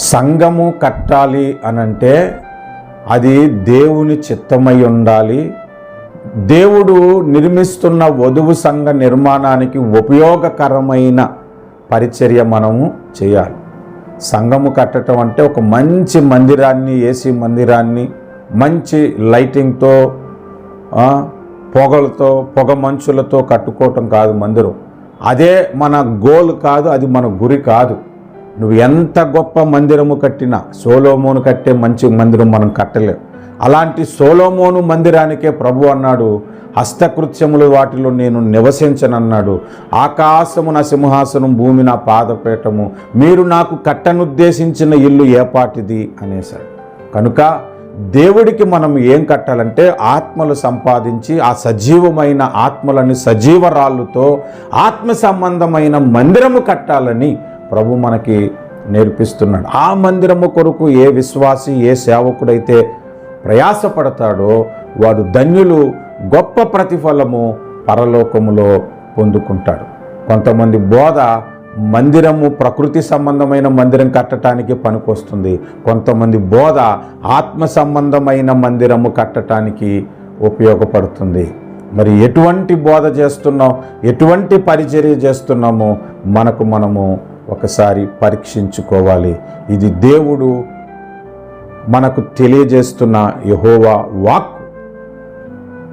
సంఘము కట్టాలి అనంటే అది దేవుని చిత్తమై ఉండాలి. దేవుడు నిర్మిస్తున్న వధువు సంఘ నిర్మాణానికి ఉపయోగకరమైన పరిచర్య మనము చేయాలి. సంఘము కట్టడం అంటే ఒక మంచి మందిరాన్ని, ఏసీ మందిరాన్ని మంచి లైటింగ్తో, పొగలతో, పొగ మంచులతో కట్టుకోవటం కాదు మందిరం. అదే మన గోల్ కాదు, అది మన గురి కాదు. నువ్వు ఎంత గొప్ప మందిరము కట్టినా, సొలొమోను కట్టే మంచి మందిరం మనం కట్టలేం. అలాంటి సొలొమోను మందిరానికే ప్రభు అన్నాడు, హస్తకృత్యములు వాటిలో నేను నివసించనన్నాడు. ఆకాశము నా సింహాసనం, భూమి నా పాదపీఠము, మీరు నాకు కట్టనుద్దేశించిన ఇల్లు ఏపాటిది అనేసాడు. కనుక దేవుడికి మనం ఏం కట్టాలంటే ఆత్మలు సంపాదించి ఆ సజీవమైన ఆత్మలని సజీవరాళ్ళుతో ఆత్మ సంబంధమైన మందిరము కట్టాలని ప్రభు మనకి నేర్పిస్తున్నాడు. ఆ మందిరము కొరకు ఏ విశ్వాసి, ఏ సేవకుడైతే ప్రయాసపడతాడో వాడు ధన్యులు, గొప్ప ప్రతిఫలము పరలోకములో పొందుకుంటాడు. కొంతమంది బోధ మందిరము ప్రకృతి సంబంధమైన మందిరం కట్టడానికి పనికొస్తుంది, కొంతమంది బోధ ఆత్మ సంబంధమైన మందిరము కట్టడానికి ఉపయోగపడుతుంది. మరి ఎటువంటి బోధ చేస్తున్నాం, ఎటువంటి పరిచర్య చేస్తున్నామో మనము ఒకసారి పరీక్షించుకోవాలి. ఇది దేవుడు మనకు తెలియజేస్తున్న యెహోవా వాక్కు.